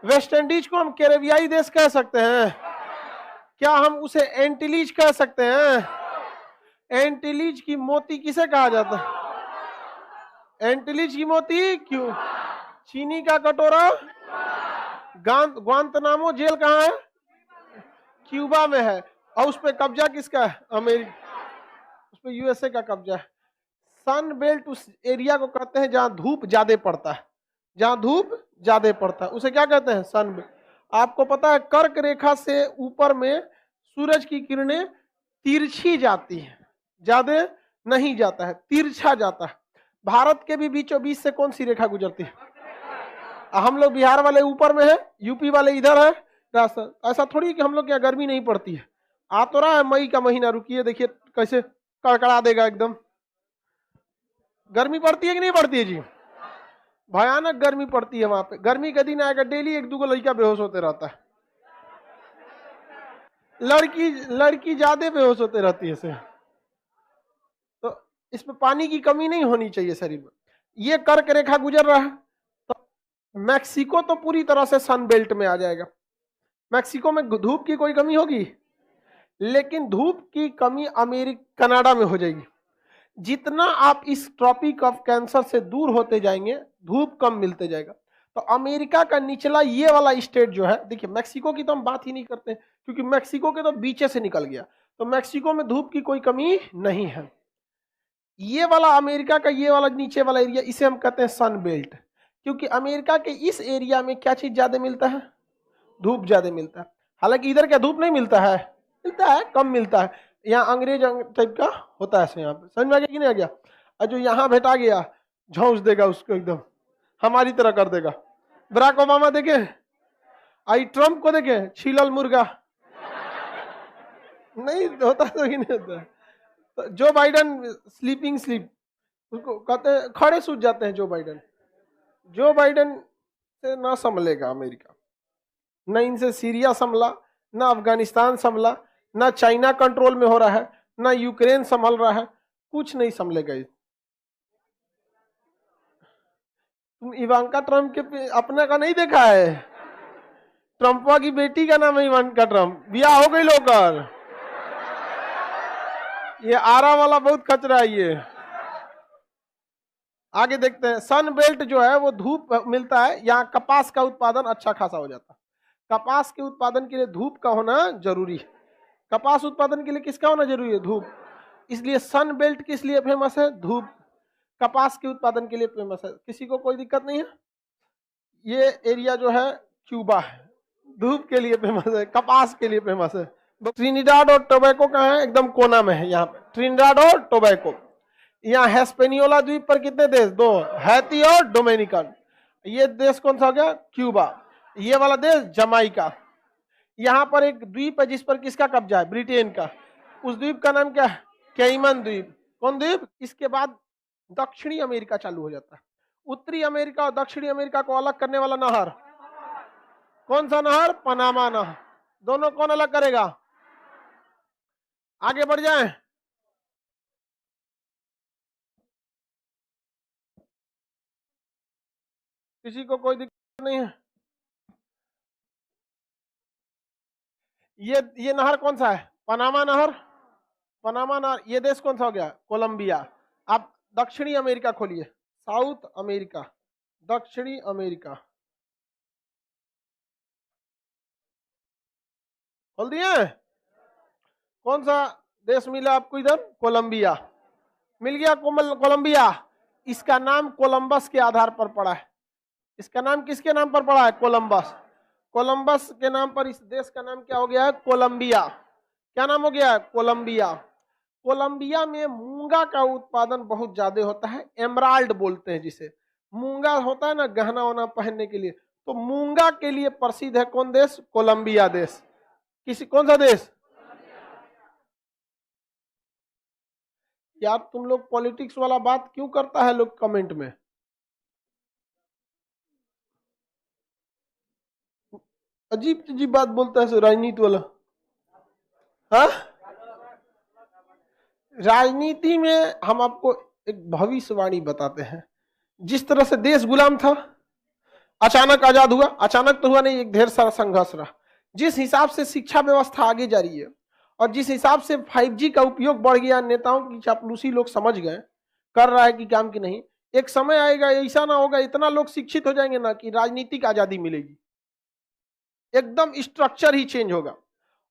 West Indies को हम कैरेबियाई देश कह सकते हैं? क्या हम उसे एंटीलीज कह सकते हैं? एंटीलीज की मोती किसे कहा जाता है? एंटीलीज की मोती क्यों? चीनी का कटोरा? ग्वांतनामो जेल कहाँ है? क्यूबा में है। और उस पर कब्जा किसका है? अमेरिका। उस पर यूएसए का कब्जा है। सन बेल्ट उस एरिया को कहते हैं जहां धूप ज्यादा पड़ता है, जहां धूप ज्यादा पड़ता है उसे क्या कहते हैं? सन बेल्ट। आपको पता है कर्क रेखा से ऊपर में सूरज की किरणें तिरछी जाती है, ज्यादा नहीं जाता है, तिरछा जाता है। भारत के भी बीचों बीच से कौन सी रेखा गुजरती है? हम लोग बिहार वाले ऊपर में है, यूपी वाले इधर है। ऐसा थोड़ी कि हम लोग क्या गर्मी नहीं पड़ती है। आ तो रहा है मई का महीना, रुकिए देखिए कैसे कड़कड़ा देगा एकदम। गर्मी पड़ती है कि नहीं पड़ती है जी? भयानक गर्मी पड़ती है वहां पे। गर्मी का दिन आएगा, डेली एक दूगो लड़का बेहोश होते रहता है। लड़की ज्यादा बेहोश होते रहती है। तो इसमें पानी की कमी नहीं होनी चाहिए शरीर में। ये कर्क रेखा गुजर रहा है तो मैक्सिको तो पूरी तरह से सन बेल्ट में आ जाएगा। मैक्सिको में धूप की कोई कमी होगी, लेकिन धूप की कमी कनाडा में हो जाएगी। जितना आप इस ट्रॉपिक ऑफ कैंसर से दूर होते जाएंगे, धूप कम मिलते जाएगा। तो अमेरिका का निचला ये वाला स्टेट जो है, देखिए मैक्सिको की तो हम बात ही नहीं करते क्योंकि मैक्सिको के तो बीचे से निकल गया, तो मैक्सिको में धूप की कोई कमी नहीं है। ये वाला अमेरिका का ये वाला नीचे वाला एरिया, इसे हम कहते हैं सन बेल्ट, क्योंकि अमेरिका के इस एरिया में क्या चीज ज्यादा मिलता है? धूप ज्यादा मिलता है। हालांकि इधर क्या धूप नहीं मिलता है? मिलता है, कम मिलता है। यहाँ अंग्रेज टाइप का होता है। यहाँ पे समझ में आ गया कि नहीं आ गया? और जो यहाँ भेटा गया झोंस देगा उसको, एकदम हमारी तरह कर देगा। बराक ओबामा देखे, आई ट्रम्प को देखे, छिलल मुर्गा नहीं होता तो ही नहीं होता। तो जो बाइडन स्लीपिंग स्लीप, उसको कहते हैं खड़े सूझ जाते हैं। जो बाइडन से ना संभलेगा अमेरिका, न इनसे सीरिया संभला, ना अफगानिस्तान संभला, ना चाइना कंट्रोल में हो रहा है, ना यूक्रेन संभल रहा है, कुछ नहीं संभलेगा। तुम इवांका ट्रम्प के अपने का नहीं देखा है? ट्रम्पवा की बेटी का नाम है इवांका ट्रम्प, ब्याह हो गई लोकर। ये आरा वाला बहुत खचरा है ये। आगे देखते हैं। सन बेल्ट जो है वो धूप मिलता है, यहाँ कपास का उत्पादन अच्छा खासा हो जाता है। कपास के उत्पादन के लिए धूप का होना जरूरी है। कपास उत्पादन के लिए किसका होना जरूरी है? धूप। इसलिए सन बेल्ट किस लिए फेमस है? धूप। कपास के उत्पादन के लिए फेमस है। किसी को कोई दिक्कत नहीं है? ये एरिया जो है क्यूबा है, धूप के लिए फेमस है, कपास के लिए फेमस है। ट्रिनिडाड और टोबैको कहाँ है? एकदम कोना में है यहाँ पे, ट्रिनिडाड और टोबैको। यहाँ हेस्पेनियोला द्वीप पर कितने देश? 2, हैती और डोमिनिकन। ये देश कौन सा हो गया? क्यूबा। ये वाला देश जमाइका। यहाँ पर एक द्वीप है जिस पर किसका कब्जा है? ब्रिटेन का। उस द्वीप का नाम क्या है? कैमन द्वीप। कौन द्वीप? इसके बाद दक्षिणी अमेरिका चालू हो जाता है। उत्तरी अमेरिका और दक्षिणी अमेरिका को अलग करने वाला नहर कौन सा नहर? पनामा नहर। दोनों कौन अलग करेगा? आगे बढ़ जाएं। किसी को कोई दिक्कत नहीं है? ये नहर कौन सा है? पनामा नहर। पनामा नहर। ये देश कौन सा हो गया? कोलंबिया। आप दक्षिणी अमेरिका खोलिए, साउथ अमेरिका, दक्षिणी अमेरिका खोल दिए। कौन सा देश मिला आपको इधर? कोलंबिया मिल गया। कोलंबिया। इसका नाम कोलंबस के आधार पर पड़ा है। इसका नाम किसके नाम पर पड़ा है? कोलंबस। कोलंबस के नाम पर इस देश का नाम क्या हो गया है? कोलंबिया। क्या नाम हो गया है? कोलंबिया। कोलंबिया में मूंगा का उत्पादन बहुत ज्यादा होता है। एमराल्ड बोलते हैं जिसे। मूंगा होता है ना गहना वहना पहनने के लिए, तो मूंगा के लिए प्रसिद्ध है कौन देश? कोलंबिया देश। कौन सा देश? यार तुम लोग पॉलिटिक्स वाला बात क्यों करता है लोग कमेंट में? अजीब अजीब बात बोलता है राजनीति वाला। हाँ, राजनीति में हम आपको एक भविष्यवाणी बताते हैं। जिस तरह से देश गुलाम था, अचानक आजाद हुआ? अचानक तो हुआ नहीं, एक ढेर सारा संघर्ष रहा। जिस हिसाब से शिक्षा व्यवस्था आगे जा रही है और जिस हिसाब से 5G का उपयोग बढ़ गया, नेताओं की चापलूसी लोग समझ गए, कर रहा है कि काम की नहीं, एक समय आएगा ऐसा ना होगा, इतना लोग शिक्षित हो जाएंगे ना कि राजनीतिक आजादी मिलेगी, एकदम स्ट्रक्चर ही चेंज होगा।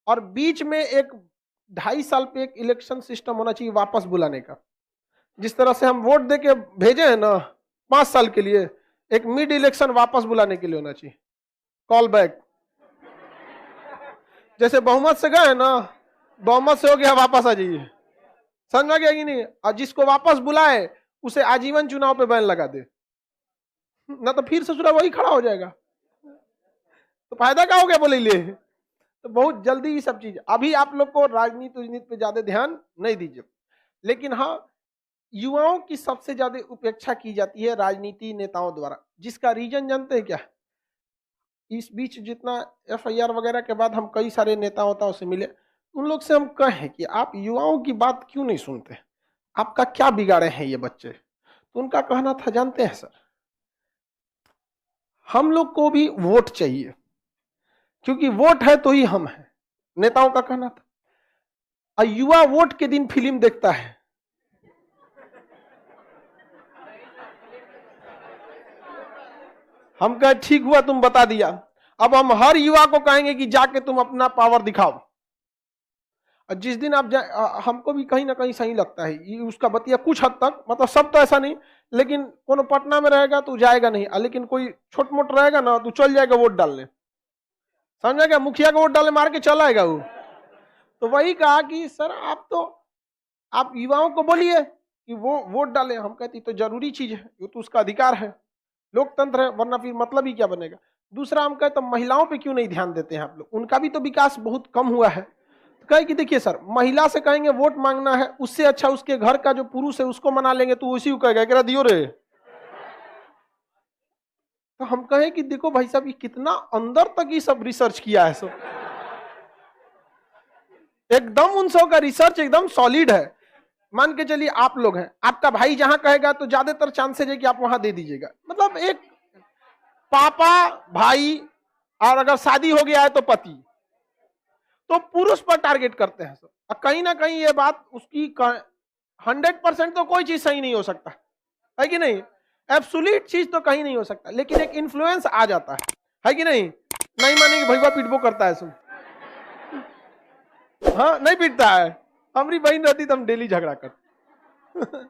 और बीच में एक 2.5 साल पे एक इलेक्शन सिस्टम होना चाहिए वापस बुलाने का। जिस तरह से हम वोट दे के भेजे हैं ना 5 साल के लिए, एक मिड इलेक्शन वापस बुलाने के लिए होना चाहिए, कॉल बैक। जैसे बहुमत से गए ना, बहुमत से हो गया वापस आ जाइए, समझ में गया कि नहीं? और जिसको वापस बुलाए उसे आजीवन चुनाव पे बैन लगा दे, ना तो फिर ससुरा वही खड़ा हो जाएगा, तो फायदा क्या हो गया बोले ले। तो बहुत जल्दी ये सब चीज, अभी आप लोग को राजनीति पे ज्यादा ध्यान नहीं दीजिए, लेकिन हाँ युवाओं की सबसे ज्यादा उपेक्षा की जाती है राजनीति नेताओं द्वारा, जिसका रीजन जानते हैं क्या? इस बीच जितना FIR वगैरह के बाद हम कई सारे नेताओं से मिले, उन लोग से हम कहें कि आप युवाओं की बात क्यों नहीं सुनते, आपका क्या बिगाड़े हैं ये बच्चे? तो उनका कहना था जानते हैं सर, हम लोग को भी वोट चाहिए, क्योंकि वोट है तो ही हम हैं, नेताओं का कहना था। और युवा वोट के दिन फिल्म देखता है, हम कहे ठीक हुआ तुम बता दिया, अब हम हर युवा को कहेंगे कि जाके तुम अपना पावर दिखाओ। और जिस दिन आप हमको भी कहीं ना कहीं सही लगता है ये उसका बतिया कुछ हद तक, मतलब सब तो ऐसा नहीं, लेकिन कोनो पटना में रहेगा तो जाएगा नहीं, लेकिन कोई छोट मोट रहेगा ना तो चल जाएगा वोट डालने, समझा क्या? मुखिया को वोट डालने मार के चला आएगा वो। तो वही कहा कि सर आप युवाओं को बोलिए कि वो वोट डाले। हम कहते तो जरूरी चीज है, ये तो उसका अधिकार है, लोकतंत्र है, वरना फिर मतलब ही क्या बनेगा। दूसरा हम कहते तो महिलाओं पे क्यों नहीं ध्यान देते हैं आप लोग, उनका भी तो विकास बहुत कम हुआ है। तो कहे कि देखिए सर, महिला से कहेंगे वोट मांगना है, उससे अच्छा उसके घर का जो पुरुष है उसको मना लेंगे, तो उसी को कहेगा कि दियो रे। तो हम कहें कि देखो भाई साहब, ये कितना अंदर तक ये सब रिसर्च किया है, सब एकदम उन सब का रिसर्च एकदम सॉलिड है। मान के चलिए आप लोग हैं, आपका भाई जहां कहेगा तो ज्यादातर चांसेज है कि आप वहां दे दीजिएगा, मतलब एक पापा भाई, और अगर शादी हो गया है तो पति, तो पुरुष पर टारगेट करते हैं सब। और कहीं ना कहीं ये बात उसकी 100% तो कोई चीज सही नहीं हो सकता है कि नहीं, एब्सोल्यूट चीज तो कहीं नहीं हो सकता, लेकिन एक इन्फ्लुएंस आ जाता है कि नहीं? नहीं मानेंगे, भैया पिटबो करता है सब, हाँ नहीं पीटता है, हमारी बहन रहती तो हम डेली झगड़ा करते।